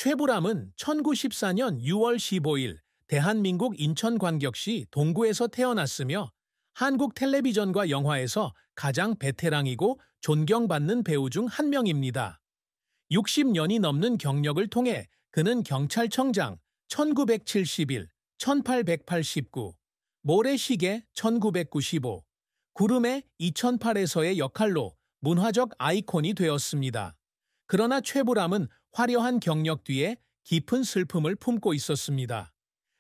최불암은 1914년 6월 15일 대한민국 인천광역시 동구에서 태어났으며 한국 텔레비전과 영화에서 가장 베테랑이고 존경받는 배우 중 한 명입니다. 60년이 넘는 경력을 통해 그는 경찰청장 1971, 1889, 모래시계 1995, 구름의 2008에서의 역할로 문화적 아이콘이 되었습니다. 그러나 최불암은 화려한 경력 뒤에 깊은 슬픔을 품고 있었습니다.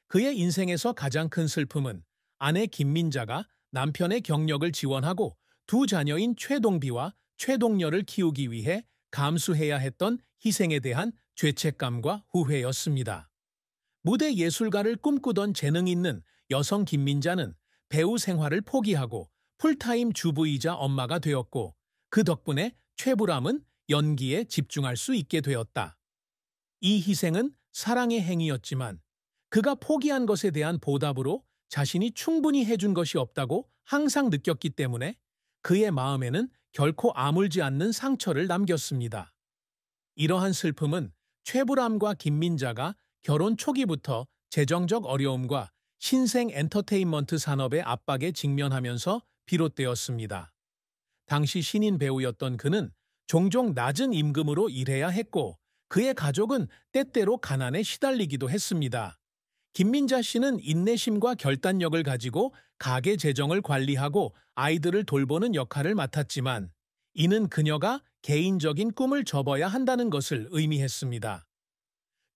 그의 인생에서 가장 큰 슬픔은 아내 김민자가 남편의 경력을 지원하고 두 자녀인 최동비와 최동열을 키우기 위해 감수해야 했던 희생에 대한 죄책감과 후회였습니다. 무대 예술가를 꿈꾸던 재능 있는 여성 김민자는 배우 생활을 포기하고 풀타임 주부이자 엄마가 되었고 그 덕분에 최불암은 연기에 집중할 수 있게 되었다. 이 희생은 사랑의 행위였지만 그가 포기한 것에 대한 보답으로 자신이 충분히 해준 것이 없다고 항상 느꼈기 때문에 그의 마음에는 결코 아물지 않는 상처를 남겼습니다. 이러한 슬픔은 최불암과 김민자가 결혼 초기부터 재정적 어려움과 신생 엔터테인먼트 산업의 압박에 직면하면서 비롯되었습니다. 당시 신인 배우였던 그는 종종 낮은 임금으로 일해야 했고 그의 가족은 때때로 가난에 시달리기도 했습니다. 김민자 씨는 인내심과 결단력을 가지고 가게 재정을 관리하고 아이들을 돌보는 역할을 맡았지만 이는 그녀가 개인적인 꿈을 접어야 한다는 것을 의미했습니다.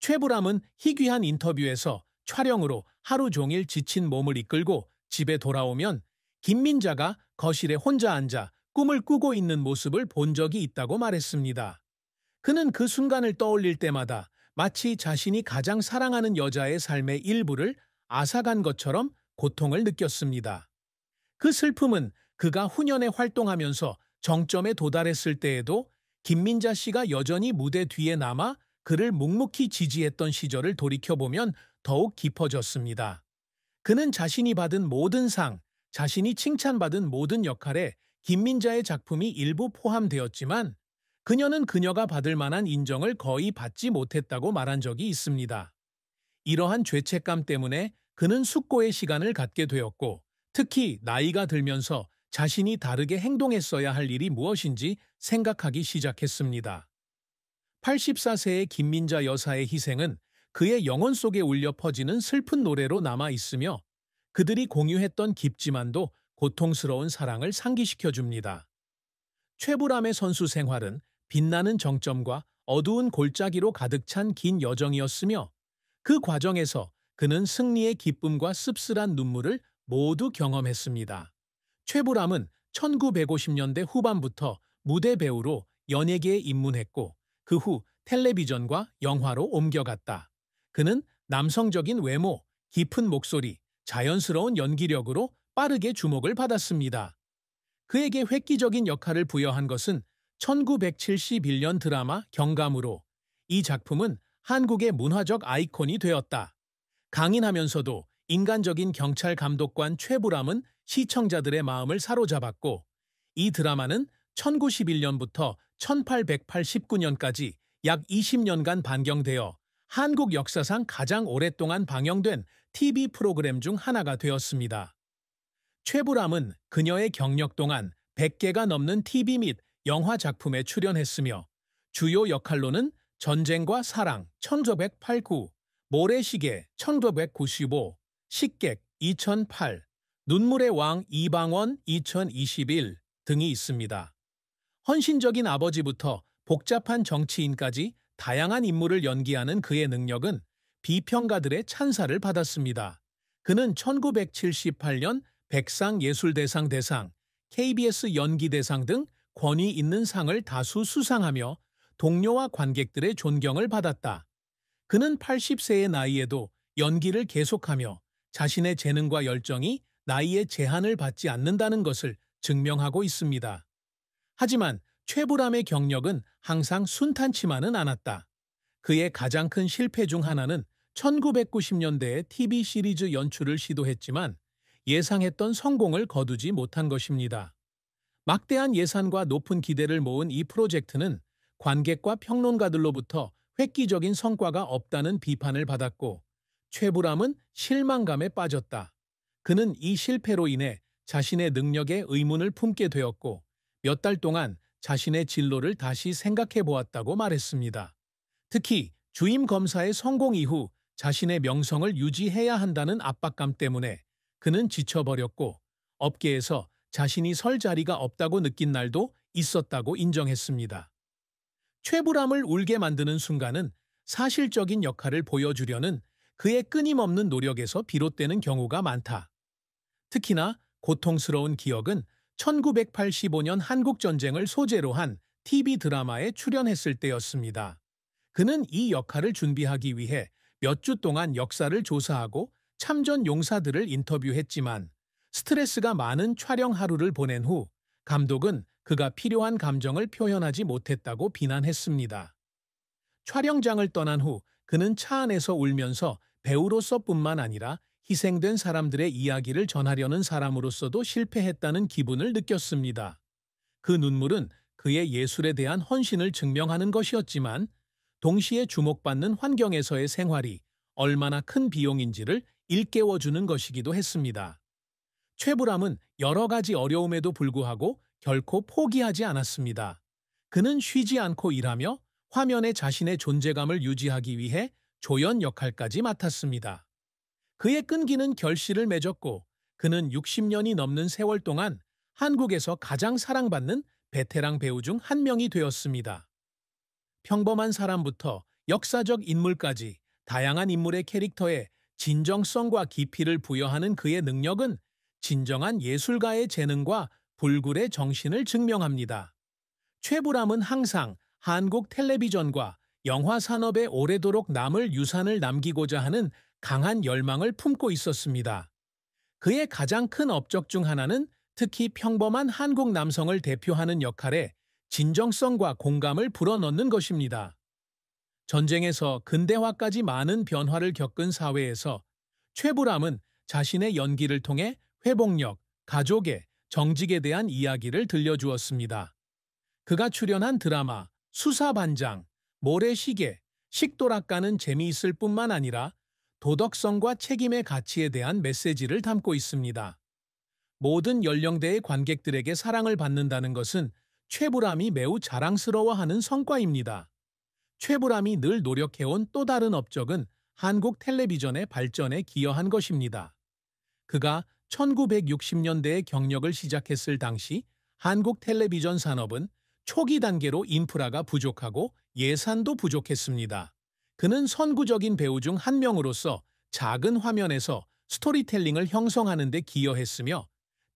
최불암은 희귀한 인터뷰에서 촬영으로 하루 종일 지친 몸을 이끌고 집에 돌아오면 김민자가 거실에 혼자 앉아 꿈을 꾸고 있는 모습을 본 적이 있다고 말했습니다. 그는 그 순간을 떠올릴 때마다 마치 자신이 가장 사랑하는 여자의 삶의 일부를 앗아간 것처럼 고통을 느꼈습니다. 그 슬픔은 그가 후년에 활동하면서 정점에 도달했을 때에도 김민자 씨가 여전히 무대 뒤에 남아 그를 묵묵히 지지했던 시절을 돌이켜보면 더욱 깊어졌습니다. 그는 자신이 받은 모든 상, 자신이 칭찬받은 모든 역할에 김민자의 작품이 일부 포함되었지만 그녀는 그녀가 받을 만한 인정을 거의 받지 못했다고 말한 적이 있습니다. 이러한 죄책감 때문에 그는 숙고의 시간을 갖게 되었고 특히 나이가 들면서 자신이 다르게 행동했어야 할 일이 무엇인지 생각하기 시작했습니다. 84세의 김민자 여사의 희생은 그의 영혼 속에 울려 퍼지는 슬픈 노래로 남아 있으며 그들이 공유했던 깊지만도 고통스러운 사랑을 상기시켜줍니다. 최불암의 선수 생활은 빛나는 정점과 어두운 골짜기로 가득 찬 긴 여정이었으며 그 과정에서 그는 승리의 기쁨과 씁쓸한 눈물을 모두 경험했습니다. 최불암은 1950년대 후반부터 무대 배우로 연예계에 입문했고 그 후 텔레비전과 영화로 옮겨갔다. 그는 남성적인 외모, 깊은 목소리, 자연스러운 연기력으로 빠르게 주목을 받았습니다. 그에게 획기적인 역할을 부여한 것은 1971년 드라마 경감으로 이 작품은 한국의 문화적 아이콘이 되었다. 강인하면서도 인간적인 경찰 감독관 최불암은 시청자들의 마음을 사로잡았고 이 드라마는 1991년부터 1889년까지 약 20년간 방영되어 한국 역사상 가장 오랫동안 방영된 TV 프로그램 중 하나가 되었습니다. 최불암은 그녀의 경력 동안 100개가 넘는 TV 및 영화 작품에 출연했으며 주요 역할로는 전쟁과 사랑 1989, 모래시계 1995, 식객 2008, 눈물의 왕 이방원 2021 등이 있습니다. 헌신적인 아버지부터 복잡한 정치인까지 다양한 인물을 연기하는 그의 능력은 비평가들의 찬사를 받았습니다. 그는 1978년 백상예술대상 대상, KBS 연기대상 등 권위 있는 상을 다수 수상하며 동료와 관객들의 존경을 받았다. 그는 80세의 나이에도 연기를 계속하며 자신의 재능과 열정이 나이의 제한을 받지 않는다는 것을 증명하고 있습니다. 하지만 최불암의 경력은 항상 순탄치만은 않았다. 그의 가장 큰 실패 중 하나는 1990년대에 TV 시리즈 연출을 시도했지만 예상했던 성공을 거두지 못한 것입니다. 막대한 예산과 높은 기대를 모은 이 프로젝트는 관객과 평론가들로부터 획기적인 성과가 없다는 비판을 받았고 최불암은 실망감에 빠졌다. 그는 이 실패로 인해 자신의 능력에 의문을 품게 되었고 몇 달 동안 자신의 진로를 다시 생각해 보았다고 말했습니다. 특히 주임 검사의 성공 이후 자신의 명성을 유지해야 한다는 압박감 때문에 그는 지쳐버렸고 업계에서 자신이 설 자리가 없다고 느낀 날도 있었다고 인정했습니다. 최불암을 울게 만드는 순간은 사실적인 역할을 보여주려는 그의 끊임없는 노력에서 비롯되는 경우가 많다. 특히나 고통스러운 기억은 1985년 한국전쟁을 소재로 한 TV 드라마에 출연했을 때였습니다. 그는 이 역할을 준비하기 위해 몇 주 동안 역사를 조사하고 참전 용사들을 인터뷰했지만 스트레스가 많은 촬영 하루를 보낸 후 감독은 그가 필요한 감정을 표현하지 못했다고 비난했습니다. 촬영장을 떠난 후 그는 차 안에서 울면서 배우로서뿐만 아니라 희생된 사람들의 이야기를 전하려는 사람으로서도 실패했다는 기분을 느꼈습니다. 그 눈물은 그의 예술에 대한 헌신을 증명하는 것이었지만 동시에 주목받는 환경에서의 생활이 얼마나 큰 비용인지를 일깨워주는 것이기도 했습니다. 최불암은 여러 가지 어려움에도 불구하고 결코 포기하지 않았습니다. 그는 쉬지 않고 일하며 화면에 자신의 존재감을 유지하기 위해 조연 역할까지 맡았습니다. 그의 끈기는 결실을 맺었고 그는 60년이 넘는 세월 동안 한국에서 가장 사랑받는 베테랑 배우 중 한 명이 되었습니다. 평범한 사람부터 역사적 인물까지 다양한 인물의 캐릭터에 진정성과 깊이를 부여하는 그의 능력은 진정한 예술가의 재능과 불굴의 정신을 증명합니다. 최불암은 항상 한국 텔레비전과 영화 산업에 오래도록 남을 유산을 남기고자 하는 강한 열망을 품고 있었습니다. 그의 가장 큰 업적 중 하나는 특히 평범한 한국 남성을 대표하는 역할에 진정성과 공감을 불어넣는 것입니다. 전쟁에서 근대화까지 많은 변화를 겪은 사회에서 최불암은 자신의 연기를 통해 회복력, 가족의, 정직에 대한 이야기를 들려주었습니다. 그가 출연한 드라마 수사반장, 모래시계, 식도락가는 재미있을 뿐만 아니라 도덕성과 책임의 가치에 대한 메시지를 담고 있습니다. 모든 연령대의 관객들에게 사랑을 받는다는 것은 최불암이 매우 자랑스러워하는 성과입니다. 최불암이 늘 노력해온 또 다른 업적은 한국 텔레비전의 발전에 기여한 것입니다. 그가 1960년대에 경력을 시작했을 당시 한국 텔레비전 산업은 초기 단계로 인프라가 부족하고 예산도 부족했습니다. 그는 선구적인 배우 중 한 명으로서 작은 화면에서 스토리텔링을 형성하는 데 기여했으며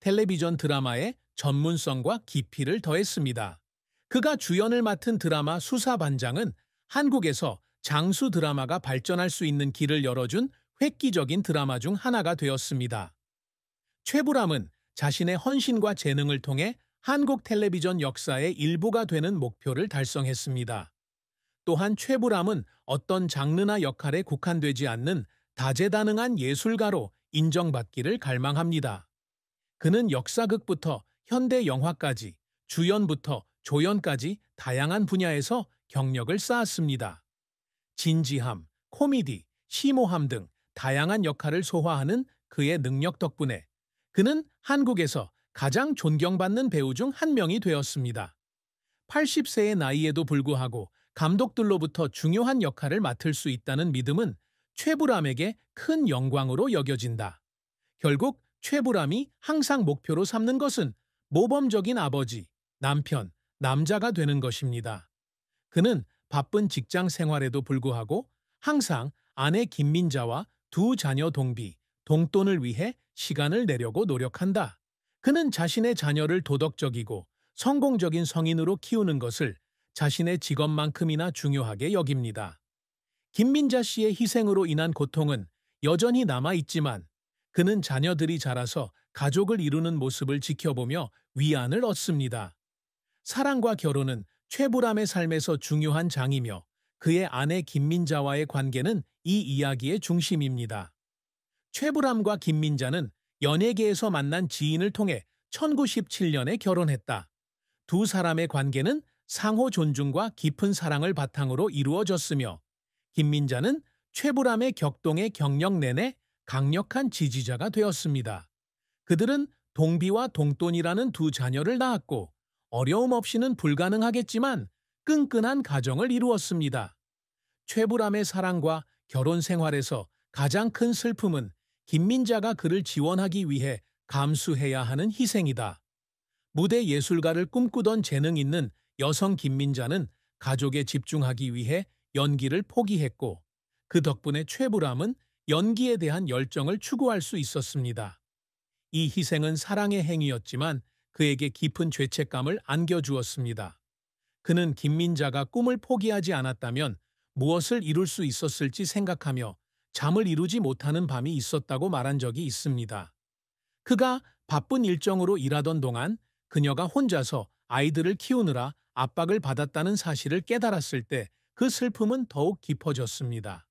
텔레비전 드라마의 전문성과 깊이를 더했습니다. 그가 주연을 맡은 드라마 수사반장은 한국에서 장수 드라마가 발전할 수 있는 길을 열어준 획기적인 드라마 중 하나가 되었습니다. 최불암은 자신의 헌신과 재능을 통해 한국 텔레비전 역사의 일부가 되는 목표를 달성했습니다. 또한 최불암은 어떤 장르나 역할에 국한되지 않는 다재다능한 예술가로 인정받기를 갈망합니다. 그는 역사극부터 현대 영화까지, 주연부터 조연까지 다양한 분야에서 경력을 쌓았습니다. 진지함, 코미디, 심오함 등 다양한 역할을 소화하는 그의 능력 덕분에 그는 한국에서 가장 존경받는 배우 중 한 명이 되었습니다. 80세의 나이에도 불구하고 감독들로부터 중요한 역할을 맡을 수 있다는 믿음은 최불암에게 큰 영광으로 여겨진다. 결국 최불암이 항상 목표로 삼는 것은 모범적인 아버지, 남편, 남자가 되는 것입니다. 그는 바쁜 직장 생활에도 불구하고 항상 아내 김민자와 두 자녀 동비, 동돈을 위해 시간을 내려고 노력한다. 그는 자신의 자녀를 도덕적이고 성공적인 성인으로 키우는 것을 자신의 직업만큼이나 중요하게 여깁니다. 김민자 씨의 희생으로 인한 고통은 여전히 남아있지만 그는 자녀들이 자라서 가족을 이루는 모습을 지켜보며 위안을 얻습니다. 사랑과 결혼은 최불암의 삶에서 중요한 장이며 그의 아내 김민자와의 관계는 이 이야기의 중심입니다. 최불암과 김민자는 연예계에서 만난 지인을 통해 1917년에 결혼했다. 두 사람의 관계는 상호 존중과 깊은 사랑을 바탕으로 이루어졌으며 김민자는 최불암의 격동의 경력 내내 강력한 지지자가 되었습니다. 그들은 동비와 동돈이라는 두 자녀를 낳았고 어려움 없이는 불가능하겠지만 끈끈한 가정을 이루었습니다. 최불암의 사랑과 결혼 생활에서 가장 큰 슬픔은 김민자가 그를 지원하기 위해 감수해야 하는 희생이다. 무대 예술가를 꿈꾸던 재능 있는 여성 김민자는 가족에 집중하기 위해 연기를 포기했고 그 덕분에 최불암은 연기에 대한 열정을 추구할 수 있었습니다. 이 희생은 사랑의 행위였지만 그에게 깊은 죄책감을 안겨주었습니다. 그는 김민자가 꿈을 포기하지 않았다면 무엇을 이룰 수 있었을지 생각하며 잠을 이루지 못하는 밤이 있었다고 말한 적이 있습니다. 그가 바쁜 일정으로 일하던 동안 그녀가 혼자서 아이들을 키우느라 압박을 받았다는 사실을 깨달았을 때 그 슬픔은 더욱 깊어졌습니다.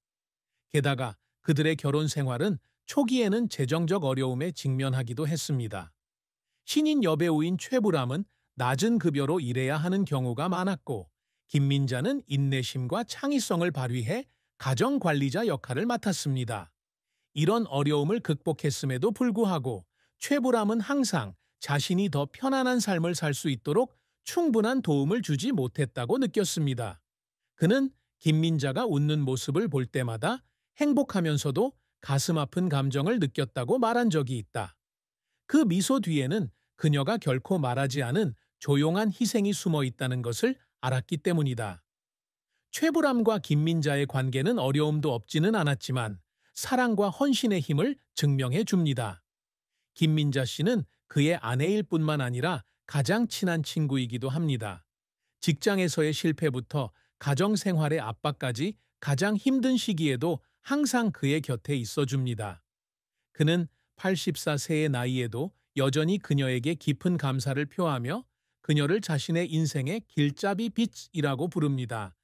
게다가 그들의 결혼 생활은 초기에는 재정적 어려움에 직면하기도 했습니다. 신인 여배우인 최불암은 낮은 급여로 일해야 하는 경우가 많았고 김민자는 인내심과 창의성을 발휘해 가정관리자 역할을 맡았습니다. 이런 어려움을 극복했음에도 불구하고 최불암은 항상 자신이 더 편안한 삶을 살 수 있도록 충분한 도움을 주지 못했다고 느꼈습니다. 그는 김민자가 웃는 모습을 볼 때마다 행복하면서도 가슴 아픈 감정을 느꼈다고 말한 적이 있다. 그 미소 뒤에는 그녀가 결코 말하지 않은 조용한 희생이 숨어 있다는 것을 알았기 때문이다. 최불암과 김민자의 관계는 어려움도 없지는 않았지만 사랑과 헌신의 힘을 증명해 줍니다. 김민자 씨는 그의 아내일 뿐만 아니라 가장 친한 친구이기도 합니다. 직장에서의 실패부터 가정생활의 압박까지 가장 힘든 시기에도 항상 그의 곁에 있어 줍니다. 그는 84세의 나이에도 여전히 그녀에게 깊은 감사를 표하며 그녀를 자신의 인생의 길잡이 빛이라고 부릅니다.